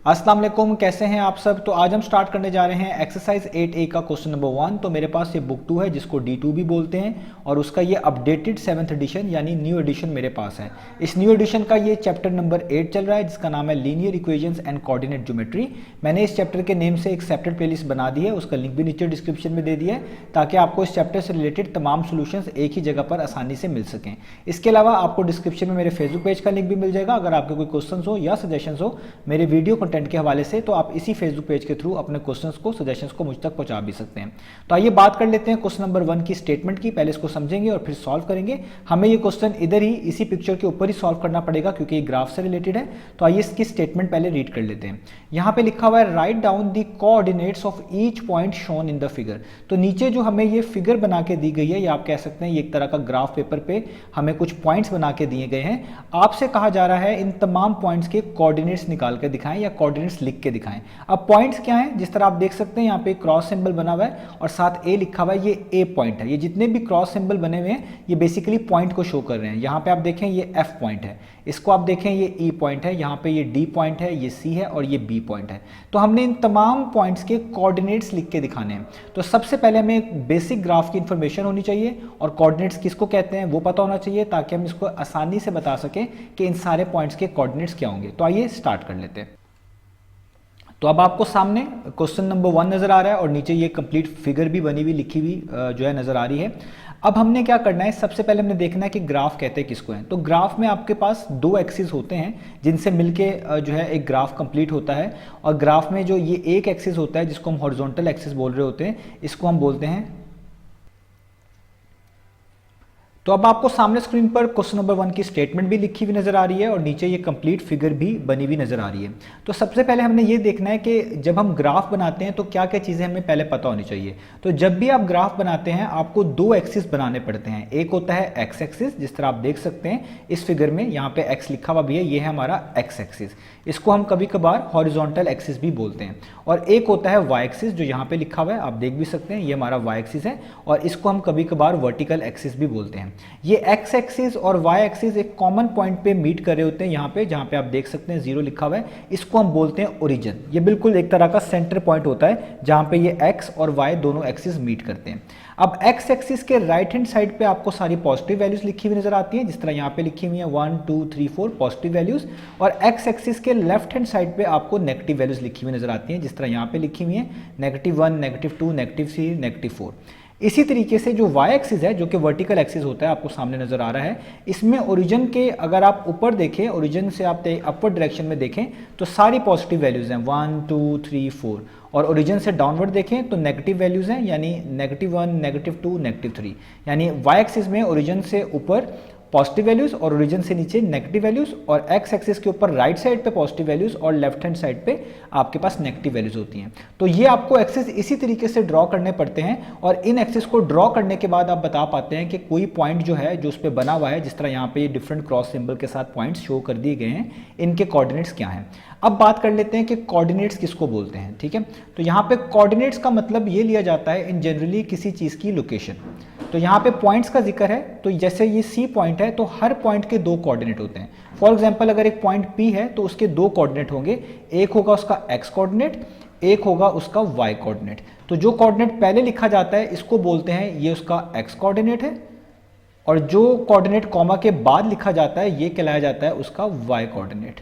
अस्सलाम वालेकुम, कैसे हैं आप सब। तो आज हम स्टार्ट करने जा रहे हैं एक्सरसाइज 8A का क्वेश्चन नंबर 1। तो मेरे पास ये बुक 2 है जिसको D2 भी बोलते हैं और उसका ये अपडेटेड 7th एडिशन यानी न्यू एडिशन मेरे पास है। इस न्यू एडिशन का ये चैप्टर नंबर 8 चल रहा है जिसका नाम है linear equations and coordinate geometry. मैंने इस चैप्टर के नेम से एक सेपरेट प्लेलिस्ट बना दी है, उसका लिंक भी नीचे डिस्क्रिप्शन में दे दिया है ताकि आपको इस चैप्टर से रिलेटेड तमाम सोल्यूशंस एक ही जगह पर आसानी से मिल सकें। इसके अलावा आपको डिस्क्रिप्शन में मेरे फेसबुक पेज का लिंक भी मिल जाएगा। अगर आपके कोई क्वेश्चन हो या सजेशन हो मेरे वीडियो कंटेंट के हवाले से तो आप इसी फेसबुक पेज के थ्रू अपने क्वेश्चंस को, सजेशंस को मुझ तक पहुंचा भी सकते हैं। तो आइए बात कर लेते हैं क्वेश्चन नंबर 1 की स्टेटमेंट की। पहले इसको समझेंगे और फिर सॉल्व करेंगे। हमें ये क्वेश्चन इधर ही इसी पिक्चर के ऊपर ही सॉल्व करना पड़ेगा क्योंकि ये ग्राफ से रिलेटेड है। तो आइए इसकी स्टेटमेंट पहले रीड कर लेते हैं। यहाँ पे लिखा हुआ है write down the coordinates of each point shown in the figure. तो नीचे जो हमें ये फिगर बना के दी गई है या आप कह सकते हैं ये एक तरह का ग्राफ पेपर पे हमें कुछ पॉइंट्स बना के दिए गए हैं। आपसे कहा जा रहा है इन तमाम पॉइंट्स के कोऑर्डिनेट्स निकाल के दिखाएं या कोऑर्डिनेट्स लिख के दिखाएं। अब पॉइंट्स क्या हैं, जिस तरह आप देख सकते हैं यहाँ पे क्रॉस सिंबल बना हुआ है और साथ ए लिखा हुआ है, ये ए पॉइंट है। ये जितने भी क्रॉस सिंबल बने हुए हैं ये बेसिकली पॉइंट को शो कर रहे हैं। यहाँ पे आप देखें ये एफ पॉइंट है, इसको आप देखें ये ई पॉइंट है, यहाँ पे ये डी पॉइंट है, ये सी है और ये बी पॉइंट है। तो हमने इन तमाम पॉइंट्स के कोऑर्डिनेट्स लिख के दिखाने हैं। तो सबसे पहले हमें एक बेसिक ग्राफ की इंफॉर्मेशन होनी चाहिए और कोऑर्डिनेट्स किसको कहते हैं वो पता होना चाहिए ताकि हम इसको आसानी से बता सकें कि इन सारे पॉइंट्स के कोऑर्डिनेट्स क्या होंगे। तो आइए स्टार्ट कर लेते हैं। तो अब आपको सामने क्वेश्चन नंबर 1 नजर आ रहा है और नीचे ये कंप्लीट फिगर भी बनी हुई लिखी हुई जो है नजर आ रही है। अब हमने क्या करना है, सबसे पहले हमने देखना है कि ग्राफ कहते हैं किसको हैं। तो ग्राफ में आपके पास दो एक्सिस होते हैं जिनसे मिलके जो है एक ग्राफ कंप्लीट होता है। और ग्राफ में जो ये एक एक्सिस होता है जिसको हम हॉरिजॉन्टल एक्सिस बोल रहे होते हैं, इसको हम बोलते हैं। तो अब आपको सामने स्क्रीन पर क्वेश्चन नंबर 1 की स्टेटमेंट भी लिखी हुई नजर आ रही है और नीचे ये कंप्लीट फिगर भी बनी हुई नजर आ रही है। तो सबसे पहले हमने ये देखना है कि जब हम ग्राफ बनाते हैं तो क्या क्या चीजें हमें पहले पता होनी चाहिए। तो जब भी आप ग्राफ बनाते हैं आपको दो एक्सिस बनाने पड़ते हैं। एक होता है एक्स एक्सिस, जिस तरह आप देख सकते हैं इस फिगर में यहाँ पे एक्स लिखा हुआ भी है, ये है हमारा एक्स एक्सिस। इसको हम कभी कभार हॉरिजॉन्टल एक्सिस भी बोलते हैं। और एक होता है वाई एक्सिस जो यहाँ पे लिखा हुआ है, आप देख भी सकते हैं ये हमारा वाई एक्सिस है और इसको हम कभी कभार वर्टिकल एक्सिस भी बोलते हैं। ये एक्स एक्सिस और वाई एक्सिस एक कॉमन पॉइंट पे मीट कर रहे होते हैं यहाँ पे, जहाँ पे आप देख सकते हैं 0 लिखा हुआ है, इसको हम बोलते हैं ओरिजिन। ये बिल्कुल एक तरह का सेंटर पॉइंट होता है जहाँ पे ये एक्स और वाई दोनों एक्सिस मीट करते हैं। अब एक्स एक्सिस के राइट हैंड साइड पे आपको सारी पॉजिटिव वैल्यूज लिखी हुई नजर आती हैं, जिस तरह यहाँ पे लिखी हुई है 1 2 3 4 पॉजिटिव वैल्यूज। और एक्स एक्सिस के लेफ्ट हैंड साइड पे आपको नेगेटिव वैल्यूज लिखी हुई नजर आती हैं, जिस तरह यहाँ पे लिखी हुई है -1 -2 -3 -4। इसी तरीके से जो वाई एक्सिस है जो कि वर्टिकल एक्सिस होता है आपको सामने नजर आ रहा है, इसमें ओरिजिन के अगर आप ऊपर देखें, ओरिजिन से आप अपवर्ड डायरेक्शन में देखें तो सारी पॉजिटिव वैल्यूज हैं 1 2 3 4। और ओरिजिन से डाउनवर्ड देखें तो नेगेटिव वैल्यूज हैं यानी -1 -2 -3। यानी वाई एक्सिस में ओरिजिन से ऊपर पॉजिटिव वैल्यूज और ओरिजिन से नीचे नेगेटिव वैल्यूज, और एक्स एक्सिस के ऊपर राइट साइड पे पॉजिटिव वैल्यूज और लेफ्ट हैंड साइड पे आपके पास नेगेटिव वैल्यूज होती हैं। तो ये आपको एक्सिस इसी तरीके से ड्रॉ करने पड़ते हैं और इन एक्सिस को ड्रॉ करने के बाद आप बता पाते हैं कि कोई पॉइंट जो है जो उस पर बना हुआ है, जिस तरह यहाँ पे डिफरेंट क्रॉस सिंबल के साथ पॉइंट्स शो कर दिए गए हैं, इनके कोऑर्डिनेट्स क्या हैं। अब बात कर लेते हैं कि कोऑर्डिनेट्स किसको बोलते हैं। ठीक है, तो यहाँ पे कोऑर्डिनेट्स का मतलब ये लिया जाता है इन जनरली किसी चीज की लोकेशन। तो यहाँ पे पॉइंट्स का जिक्र है, तो जैसे ये सी पॉइंट है तो हर पॉइंट के दो कोऑर्डिनेट होते हैं। फॉर एग्जांपल अगर एक पॉइंट पी है तो उसके दो कोऑर्डिनेट होंगे, एक होगा उसका एक्स कोऑर्डिनेट, एक होगा उसका वाई कोऑर्डिनेट। तो जो कोऑर्डिनेट पहले लिखा जाता है इसको बोलते हैं ये उसका एक्स कोऑर्डिनेट है, और जो कोऑर्डिनेट कॉमा के बाद लिखा जाता है ये कहलाया जाता है उसका वाई कोऑर्डिनेट।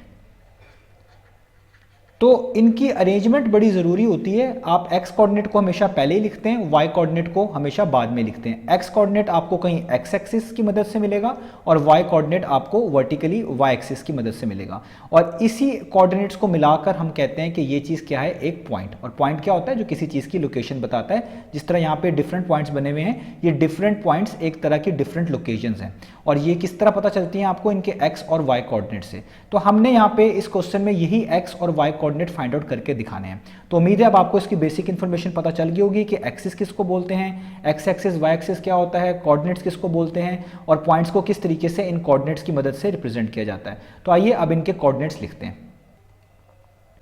तो इनकी अरेंजमेंट बड़ी ज़रूरी होती है। आप एक्स कोऑर्डिनेट को हमेशा पहले ही लिखते हैं, वाई कोऑर्डिनेट को हमेशा बाद में लिखते हैं। एक्स कोऑर्डिनेट आपको कहीं एक्स एक्सिस की मदद से मिलेगा और वाई कोऑर्डिनेट आपको वर्टिकली वाई एक्सिस की मदद से मिलेगा। और इसी कोऑर्डिनेट्स को मिलाकर हम कहते हैं कि ये चीज़ क्या है, एक पॉइंट। और पॉइंट क्या होता है, जो किसी चीज़ की लोकेशन बताता है। जिस तरह यहाँ पे डिफरेंट पॉइंट्स बने हुए हैं, ये डिफरेंट पॉइंट्स एक तरह की डिफरेंट लोकेशंस हैं और ये किस तरह पता चलती हैं आपको, इनके एक्स और वाई कोऑर्डिनेट से। तो हमने यहाँ पे इस क्वेश्चन में यही एक्स और वाई कोऑर्डिनेट फाइंड आउट करके दिखाने हैं। तो उम्मीद है अब आपको इसकी बेसिक इन्फॉर्मेशन पता चल गई होगी कि एक्सिस किसको बोलते हैं, एक्स एक्सिस वाई एक्सिस क्या होता है, कोऑर्डिनेट्स किसको बोलते हैं और पॉइंट्स को किस तरीके से इन कोऑर्डिनेट्स की मदद से रिप्रेजेंट किया जाता है। तो आइए अब इनके कोऑर्डिनेट्स लिखते हैं।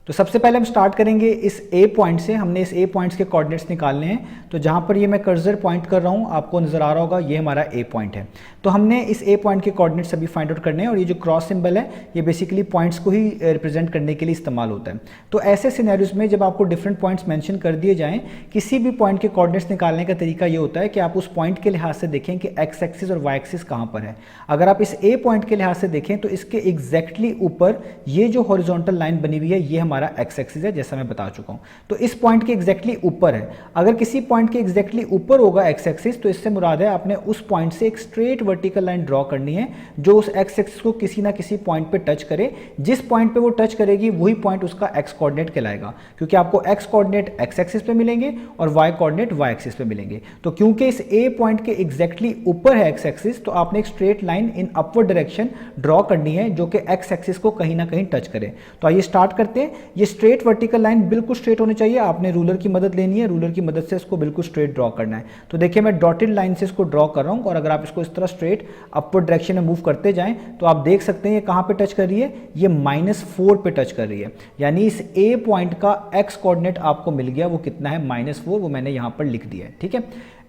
तो सबसे पहले हम स्टार्ट करेंगे इस ए पॉइंट से। हमने इस ए पॉइंट्स के कोऑर्डिनेट्स निकालने हैं। तो जहाँ पर ये मैं कर्सर पॉइंट कर रहा हूँ, आपको नजर आ रहा होगा, ये हमारा ए पॉइंट है। तो हमने इस ए पॉइंट के कोऑर्डिनेट्स अभी फाइंड आउट करने हैं, और ये जो क्रॉस सिंबल है ये बेसिकली पॉइंट्स को ही रिप्रेजेंट करने के लिए इस्तेमाल होता है। तो ऐसे सिनेरियोज में जब आपको डिफरेंट पॉइंट्स मेंशन कर दिए जाएं, किसी भी पॉइंट के कोऑर्डिनेट्स निकालने का तरीका ये होता है कि आप उस पॉइंट के लिहाज से देखें कि एक्स एक्सिस और वाई एक्सिस कहाँ पर है। अगर आप इस ए पॉइंट के लिहाज से देखें तो इसके एग्जैक्टली ऊपर ये जो हॉरिजॉन्टल लाइन बनी हुई है ये हमारा एक्स एक्सिस है, जैसा मैं बता चुका हूं। तो इस पॉइंट के एग्जैक्टली ऊपर है। अगर किसी पॉइंट के एग्जैक्टली ऊपर होगा एक्स एक्सिस, तो इससे मुराद है आपने उस पॉइंट से एक स्ट्रेट वर्टिकल लाइन ड्रॉ करनी है जो उस एक्स एक्सिस को किसी ना किसी पॉइंट पे टच करे। जिस पॉइंट पे वो टच करेगी वही पॉइंट उसका एक्स कोऑर्डिनेट कहलाएगा, क्योंकि आपको एक्स कोऑर्डिनेट एक्स एक्सिस पे मिलेंगे और वाई कोऑर्डिनेट वाई एक्सिस पे मिलेंगे। तो क्योंकि इस ए पॉइंट के एग्जैक्टली ऊपर है एक्स एक्सिस, तो आपने एक straight line in upward direction draw करनी है जो कि एक्स एक्सिस को कहीं ना कहीं टच करे। तो आइए स्टार्ट करते हैं। ये स्ट्रेट वर्टिकल लाइन बिल्कुल स्ट्रेट होनी चाहिए। आपने रूलर की मदद लेनी है, रूलर की मदद से इसको बिल्कुल स्ट्रेट ड्रॉ करना है। तो देखिए मैं डॉटेड लाइन से इसको ड्रॉ कर रहा हूं, और अगर आप इसको इस तरह स्ट्रेट अपवर्ड डायरेक्शन में मूव करते जाएं तो आप देख सकते हैं ये कहां पे टच कर रही है, ये -4 पे टच कर रही है। यानी इस ए पॉइंट का एक्स कोऑर्डिनेट आपको मिल गया, वो कितना है -4, वो मैंने यहां पर लिख दिया है। ठीक है,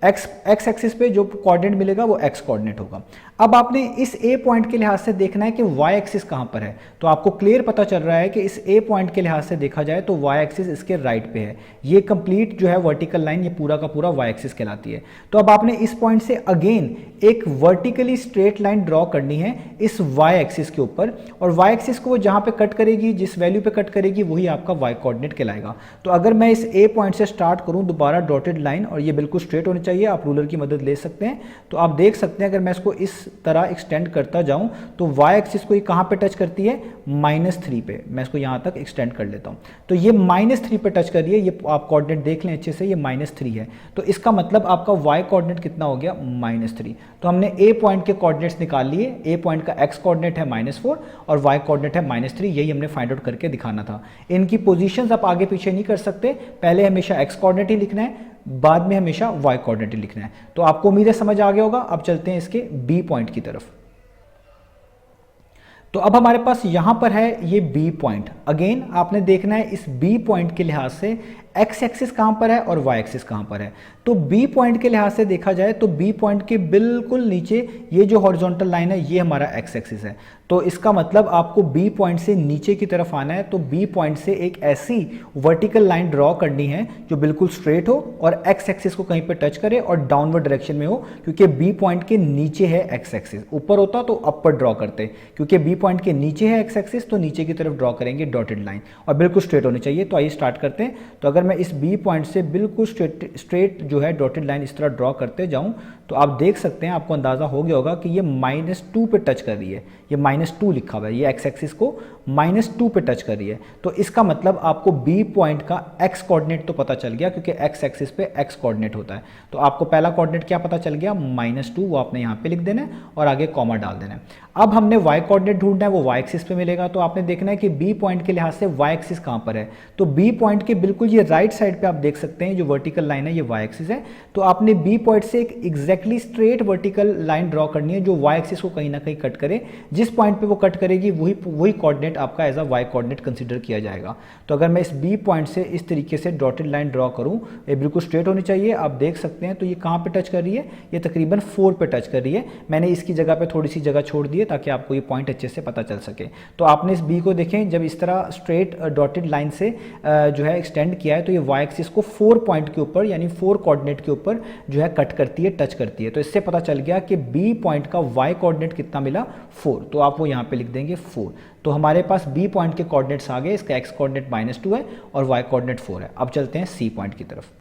एक्स एक्सिस पे जो कोऑर्डिनेट मिलेगा वो एक्स कोऑर्डिनेट होगा। अब आपने इस ए पॉइंट के लिहाज से देखना है कि वाई एक्सिस कहां पर है। तो आपको क्लियर पता चल रहा है कि इस ए पॉइंट के लिहाज से देखा जाए तो वाई एक्सिस इसके राइट पे है। ये कंप्लीट जो है वर्टिकल लाइन, ये पूरा का पूरा वाई एक्सिस कहलाती है। तो अब आपने इस पॉइंट से अगेन एक वर्टिकली स्ट्रेट लाइन ड्रॉ करनी है इस वाई एक्सिस के ऊपर, और वाई एक्सिस को वो जहां पे कट करेगी, जिस वैल्यू पे कट करेगी, वही आपका वाई कोऑर्डिनेट कहलाएगा। तो अगर मैं इस ए पॉइंट से स्टार्ट करूं दोबारा डॉटेड लाइन, और ये बिल्कुल स्ट्रेट होनी चाहिए, आप रूलर की मदद ले सकते हैं। तो आप देख सकते हैं अगर मैं इसको इस तरह एक्सटेंड करता जाऊं तो वाई एक्सिस को ये कहां पे टच करती है, -3 पे। मैं इसको यहां तक एक्सटेंड कर लेता हूं, तो ये -3 पे टच कर रही है। ये आप कोऑर्डिनेट देख लें अच्छे से, ये -3 है। तो इसका मतलब आपका वाई कोऑर्डिनेट कितना हो गया, -3। तो हमने ए पॉइंट के कोऑर्डिनेट्स निकाल लिए। ए पॉइंट का एक्स कोऑर्डिनेट है -4 और वाई कोऑर्डिनेट है -3। यही हमने फाइंड आउट करके दिखाना था। इनकी पोजीशंस आप आगे पीछे नहीं कर सकते, पहले हमेशा एक्स कोऑर्डिनेट ही लिखना है, बाद में हमेशा वाई कोऑर्डिनेट ही लिखना है। तो आपको उम्मीद है समझ आ गया होगा। अब चलते हैं इसके बी पॉइंट की तरफ। तो अब हमारे पास यहां पर है ये बी पॉइंट। अगेन आपने देखना है इस बी पॉइंट के लिहाज से एक्स एक्सिस कहां पर है और वाई एक्सिस कहां पर है। तो बी पॉइंट के लिहाज से देखा जाए तो बी पॉइंट के बिल्कुल नीचे ये जो हॉरिजॉन्टल लाइन है ये हमारा एक्स एक्सिस है। तो इसका मतलब आपको बी पॉइंट से नीचे की तरफ आना है। तो बी पॉइंट से एक ऐसी वर्टिकल लाइन ड्रॉ करनी है जो बिल्कुल स्ट्रेट हो और एक्स एक्सिस को कहीं पर टच करे और डाउनवर्ड डायरेक्शन में हो, क्योंकि बी पॉइंट के नीचे है एक्स एक्सिस। ऊपर होता तो अपर ड्रॉ करते, क्योंकि बी पॉइंट के नीचे है एक्स एक्सिस तो नीचे की तरफ ड्रॉ करेंगे डॉटेड लाइन, और बिल्कुल स्ट्रेट होनी चाहिए। तो आइए स्टार्ट करते हैं। तो अगर मैं इस बी पॉइंट से बिल्कुल स्ट्रेट जो है डॉटेड लाइन इस तरह ड्रॉ करते जाऊं तो आप देख सकते हैं, आपको अंदाजा हो गया होगा कि ये -2 पे टच कर रही है। ये -2 लिखा हुआ है, ये एक्स एक्सिस को -2 पे टच कर रही है। तो इसका मतलब आपको बी पॉइंट का एक्स कोऑर्डिनेट तो पता चल गया, क्योंकि एक्स एक्सिस पे एक्स कोऑर्डिनेट होता है। तो आपको पहला कोऑर्डिनेट क्या पता चल गया, -2, वो आपने यहाँ पे लिख देना है और आगे कॉमा डाल देना है। अब हमने वाई कोऑर्डिनेट ढूंढना है, वो वाई एक्सिस पे मिलेगा। तो आपने देखना है कि बी पॉइंट के लिहाज से वाई एक्सिस कहाँ पर है। तो बी पॉइंट के बिल्कुल ये राइट साइड पे आप देख सकते हैं जो वर्टिकल लाइन है ये वाई एक्सिस है। तो आपने बी पॉइंट से एक exactly straight vertical line draw करनी है जो वाई एक्सिस को कहीं ना कहीं कट करे। जिस पॉइंट पे वो कट करेगी वही कोऑर्डिनेट आपका as a Y coordinate consider किया जाएगा। तो अगर मैं इस बी पॉइंट से इस तरीके से डॉटेड लाइन ड्रॉ करूं, ये बिल्कुल स्ट्रेट होनी चाहिए, आप देख सकते हैं। तो ये कहाँ पे टच कर रही है, ये तकरीबन 4 पे टच कर रही है। मैंने इसकी जगह पे थोड़ी सी जगह छोड़ दी है ताकि आपको ये पॉइंट अच्छे से पता चल सके। तो आपने इस बी को देखें, जब इस तरह स्ट्रेट डॉटेड लाइन से जो है एक्सटेंड किया है तो ये वाई एक्सिस को 4 पॉइंट के ऊपर यानी 4 कोऑर्डिनेट के ऊपर जो है कट करती है, टच करती है। तो इससे पता चल गया कि बी पॉइंट का वाई कोऑर्डिनेट कितना मिला, 4। तो आप वो यहाँ पे लिख देंगे 4। तो हमारे पास बी पॉइंट के कोऑर्डिनेट्स आ गए। इसका एक्स कोऑर्डिनेट -2 है और वाई कोऑर्डिनेट 4 है। अब चलते हैं सी पॉइंट की तरफ।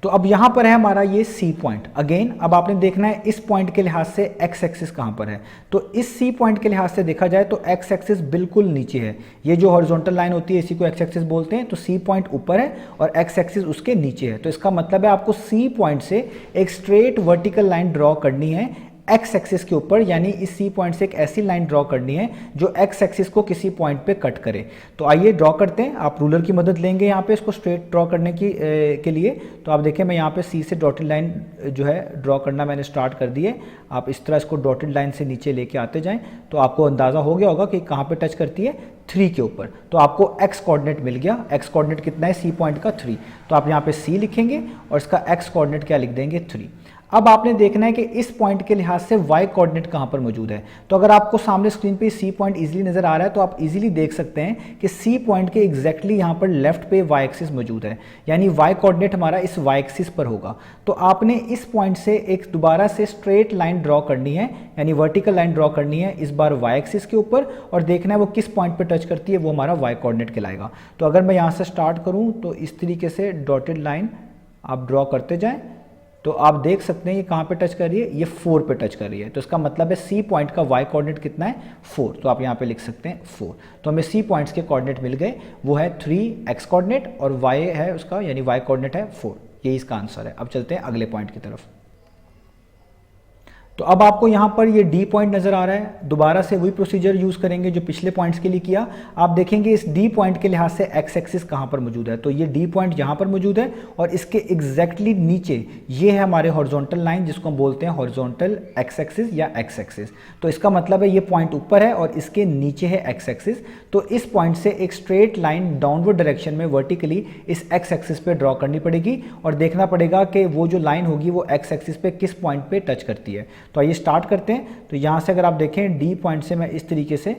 तो अब यहां पर है हमारा ये सी पॉइंट। अगेन अब आपने देखना है इस पॉइंट के लिहाज से एक्स एक्सिस कहां पर है। तो इस सी पॉइंट के लिहाज से देखा जाए तो एक्स एक्सिस बिल्कुल नीचे है। ये जो हॉरिजॉन्टल लाइन होती है इसी को एक्स एक्सिस बोलते हैं। तो सी पॉइंट ऊपर है और एक्स एक्सिस उसके नीचे है। तो इसका मतलब है आपको सी पॉइंट से एक स्ट्रेट वर्टिकल लाइन ड्रॉ करनी है एक्स एक्सिस के ऊपर, यानी इस सी पॉइंट से एक ऐसी लाइन ड्रॉ करनी है जो एक्स एक्सिस को किसी पॉइंट पे कट करे। तो आइए ड्रॉ करते हैं। आप रूलर की मदद लेंगे यहाँ पे इसको स्ट्रेट ड्रॉ करने के लिए। तो आप देखें मैं यहाँ पे सी से डॉटेड लाइन जो है ड्रॉ करना मैंने स्टार्ट कर दी है। आप इस तरह इसको डॉटेड लाइन से नीचे लेके आते जाएं तो आपको अंदाज़ा हो गया होगा कि कहाँ पे टच करती है, 3 के ऊपर। तो आपको एक्स कोऑर्डिनेट मिल गया। एक्स कोऑर्डिनेट कितना है, सी पॉइंट का 3। तो आप यहाँ पे सी लिखेंगे और इसका एक्स कोऑर्डिनेट क्या लिख देंगे, 3। अब आपने देखना है कि इस पॉइंट के लिहाज से y कोऑर्डिनेट कहाँ पर मौजूद है। तो अगर आपको सामने स्क्रीन पे सी पॉइंट इजीली नजर आ रहा है तो आप इजीली देख सकते हैं कि सी पॉइंट के एग्जैक्टली यहाँ पर लेफ्ट पे y एक्सिस मौजूद है, यानी y कोऑर्डिनेट हमारा इस y एक्सिस पर होगा। तो आपने इस पॉइंट से एक दोबारा से स्ट्रेट लाइन ड्रॉ करनी है, यानी वर्टिकल लाइन ड्रॉ करनी है इस बार y एक्सिस के ऊपर, और देखना है वो किस पॉइंट पर टच करती है, वो हमारा y कोऑर्डिनेट कहलाएगा। तो अगर मैं यहाँ से स्टार्ट करूँ तो इस तरीके से डॉटेड लाइन आप ड्रॉ करते जाएं तो आप देख सकते हैं ये कहाँ पे टच कर रही है, ये 4 पे टच कर रही है। तो इसका मतलब है सी पॉइंट का y कोऑर्डिनेट कितना है, 4। तो आप यहाँ पे लिख सकते हैं 4। तो हमें सी पॉइंट्स के कोऑर्डिनेट मिल गए, वो है 3 x कोऑर्डिनेट और y है उसका, यानी y कोऑर्डिनेट है 4। यही इसका आंसर है। अब चलते हैं अगले पॉइंट की तरफ। तो अब आपको यहाँ पर ये डी पॉइंट नजर आ रहा है। दोबारा से वही प्रोसीजर यूज करेंगे जो पिछले पॉइंट्स के लिए किया। आप देखेंगे इस डी पॉइंट के लिहाज से एक्स एक्सिस कहाँ पर मौजूद है। तो ये डी पॉइंट यहाँ पर मौजूद है और इसके एग्जैक्टली नीचे ये है हमारे हॉरिजॉन्टल लाइन जिसको हम बोलते हैं हॉरिजॉन्टल एक्स एक्सिस या एक्स एक्सिस। तो इसका मतलब है ये पॉइंट ऊपर है और इसके नीचे है एक्स एक्सिस। तो इस पॉइंट से एक स्ट्रेट लाइन डाउनवर्ड डायरेक्शन में वर्टिकली इस एक्स एक्सिस पे ड्रॉ करनी पड़ेगी और देखना पड़ेगा कि वो जो लाइन होगी वो एक्स एक्सिस पे किस पॉइंट पे टच करती है। तो आइए स्टार्ट करते हैं। तो यहाँ से अगर आप देखें डी पॉइंट से मैं इस तरीके से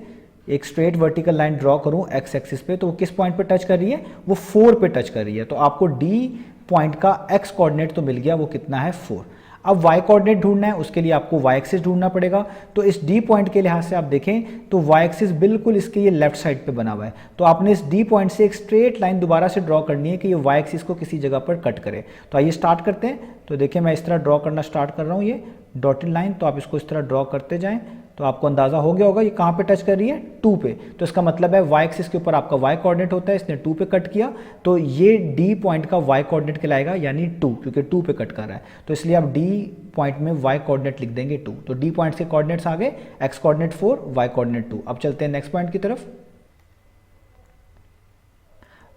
एक स्ट्रेट वर्टिकल लाइन ड्रॉ करूँ एक्स एक्सिस पे, तो वो किस पॉइंट पे टच कर रही है, वो 4 पे टच कर रही है। तो आपको डी पॉइंट का एक्स कोऑर्डिनेट तो मिल गया, वो कितना है 4। अब y कोऑर्डिनेट ढूंढना है, उसके लिए आपको y एक्सिस ढूंढना पड़ेगा। तो इस d पॉइंट के लिहाज से आप देखें तो y एक्सिस बिल्कुल इसके ये लेफ्ट साइड पे बना हुआ है। तो आपने इस d पॉइंट से एक स्ट्रेट लाइन दोबारा से ड्रॉ करनी है कि ये y एक्सिस को किसी जगह पर कट करे। तो आइए स्टार्ट करते हैं। तो देखिए मैं इस तरह ड्रॉ करना स्टार्ट कर रहा हूँ, ये डॉटेड लाइन। तो आप इसको इस तरह ड्रॉ करते जाएं तो आपको अंदाजा हो गया होगा ये कहाँ पे टच कर रही है, 2 पे। तो इसका मतलब है y एक्सिस के ऊपर आपका y कोऑर्डिनेट होता है, इसने 2 पे कट किया तो ये d पॉइंट का y कोऑर्डिनेट कहलाएगा, यानी 2, क्योंकि 2 पे कट कर रहा है। तो इसलिए आप d पॉइंट में y कोऑर्डिनेट लिख देंगे 2। तो d पॉइंट के कोऑर्डिनेट्स आ गए, x कोऑर्डिनेट 4, y कोऑर्डिनेट 2। अब चलते हैं नेक्स्ट पॉइंट की तरफ।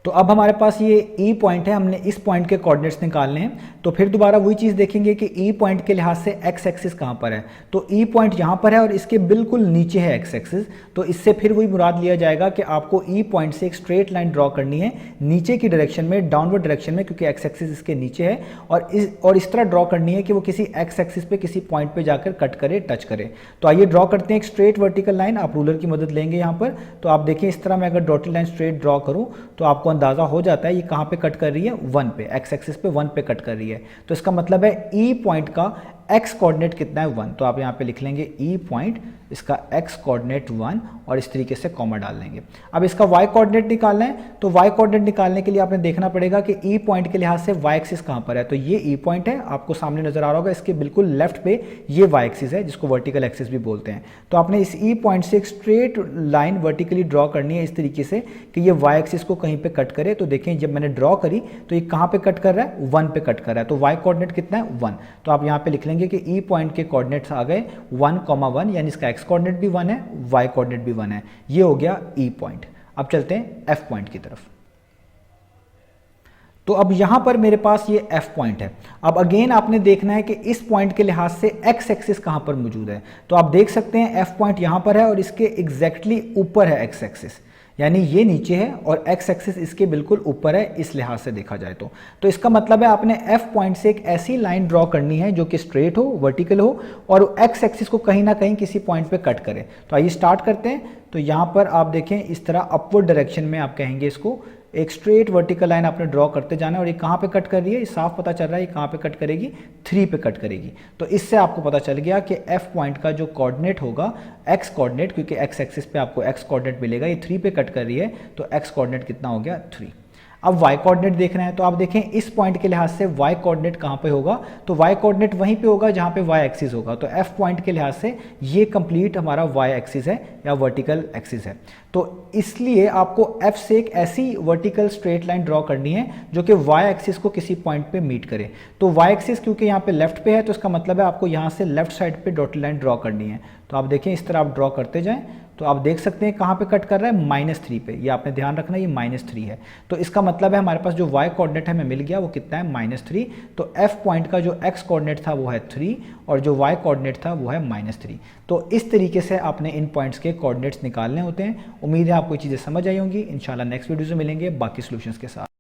तो अब हमारे पास ये E पॉइंट है, हमने इस पॉइंट के कोऑर्डिनेट्स निकालने हैं। तो फिर दोबारा वही चीज़ देखेंगे कि E पॉइंट के लिहाज से x एक्सिस कहाँ पर है। तो E पॉइंट यहाँ पर है और इसके बिल्कुल नीचे है x एक्सिस। तो इससे फिर वही मुराद लिया जाएगा कि आपको E पॉइंट से एक स्ट्रेट लाइन ड्रॉ करनी है नीचे की डायरेक्शन में, डाउनवर्ड डायरेक्शन में, क्योंकि x एक्सिस इसके नीचे है, और इस तरह ड्रॉ करनी है कि वो किसी x एक्सिस पे किसी पॉइंट पे जाकर कट करे, टच करे। तो आइए ड्रॉ करते हैं एक स्ट्रेट वर्टिकल लाइन। आप रूलर की मदद लेंगे यहाँ पर। तो आप देखिए इस तरह मैं अगर डॉटेड लाइन स्ट्रेट ड्रॉ करूँ तो आपको अंदाजा हो जाता है ये कहाँ पे कट कर रही है, 1 पे, एक्स एक्सिस पे 1 पे कट कर रही है। तो इसका मतलब है ई पॉइंट का एक्स कोऑर्डिनेट कितना है, 1। तो आप यहाँ पे लिख लेंगे ई पॉइंट, इसका एक्स कोऑर्डिनेट 1 और इस तरीके से कॉमा डाल लेंगे। अब इसका वाई कोऑर्डिनेट निकालना है। तो वाई कोऑर्डिनेट निकालने के लिए आपने देखना पड़ेगा कि ई पॉइंट के लिहाज से वाई एक्सिस कहाँ पर है। तो ये ई पॉइंट है, आपको सामने नजर आ रहा होगा, इसके बिल्कुल लेफ्ट पे ये वाई एक्सिस है जिसको वर्टिकल एक्सिस भी बोलते हैं। तो आपने इस ई पॉइंट से एक स्ट्रेट लाइन वर्टिकली ड्रॉ करनी है इस तरीके से कि ये वाई एक्सिस को कहीं पे कट करे। तो देखें जब मैंने ड्रॉ करी तो ये कहाँ पे कट कर रहा है, 1 पे कट कर रहा है। तो वाई कोऑर्डिनेट कितना है, 1। तो आप यहाँ पे लिख लेंगे कि ई पॉइंट के कोऑर्डिनेट्स आ गए 1,1, यानी इसका एक्स कोऑर्डिनेट भी 1 है, वाई कोऑर्डिनेट भी 1 है। ये हो गया ई पॉइंट। अब चलते हैं एफ पॉइंट की तरफ। तो अब यहां पर मेरे पास ये एफ पॉइंट है। अब अगेन आपने देखना है कि इस पॉइंट के लिहाज से एक्स एक्सिस कहां पर मौजूद है। तो आप देख सकते हैं एफ पॉइंट यहां पर है और इसके एग्जैक्टली ऊपर है एक्स एक्सिस, यानी ये नीचे है और एक्स एक्सिस इसके बिल्कुल ऊपर है इस लिहाज से देखा जाए तो इसका मतलब है आपने एफ पॉइंट से एक ऐसी लाइन ड्रॉ करनी है जो कि स्ट्रेट हो, वर्टिकल हो और एक्स एक्सिस को कहीं ना कहीं किसी पॉइंट पे कट करे। तो आइए स्टार्ट करते हैं। तो यहाँ पर आप देखें इस तरह अपवर्ड डायरेक्शन में आप कहेंगे इसको, एक स्ट्रेट वर्टिकल लाइन आपने ड्रॉ करते जाना है और ये कहाँ पे कट कर रही है, ये साफ पता चल रहा है ये कहाँ पे कट करेगी, 3 पे कट करेगी। तो इससे आपको पता चल गया कि एफ पॉइंट का जो कोऑर्डिनेट होगा एक्स कोऑर्डिनेट, क्योंकि एक्स एक्सिस पे आपको एक्स कोऑर्डिनेट मिलेगा, ये 3 पे कट कर रही है तो एक्स कोऑर्डिनेट कितना हो गया, 3। अब y कोऑर्डिनेट देखना है, तो आप देखें इस पॉइंट के लिहाज से y कोऑर्डिनेट कहाँ पे होगा, तो y कोऑर्डिनेट वहीं पे होगा जहाँ पे y एक्सिस होगा। तो f पॉइंट के लिहाज से ये कंप्लीट हमारा y एक्सिस है या वर्टिकल एक्सिस है। तो इसलिए आपको f से एक ऐसी वर्टिकल स्ट्रेट लाइन ड्रॉ करनी है जो कि y एक्सिस को किसी पॉइंट पे मीट करे। तो y एक्सिस क्योंकि यहाँ पे लेफ्ट पे है, तो इसका मतलब है आपको यहाँ से लेफ्ट साइड पे डॉटेड लाइन ड्रॉ करनी है। तो आप देखें इस तरह आप ड्रॉ करते जाएं, तो आप देख सकते हैं कहाँ पे कट कर रहा है, -3 पे। ये आपने ध्यान रखना, ये -3 है। तो इसका मतलब है हमारे पास जो y कोऑर्डिनेट हमें मिल गया वो कितना है, -3। तो f पॉइंट का जो x कोऑर्डिनेट था वो है 3 और जो y कोऑर्डिनेट था वो है -3। तो इस तरीके से आपने इन पॉइंट्स के कोऑर्डिनेट्स निकालने होते हैं। उम्मीद है आपको ये चीज़ें समझ आई होंगी। इंशाल्लाह नेक्स्ट वीडियो से मिलेंगे बाकी सॉल्यूशंस के साथ।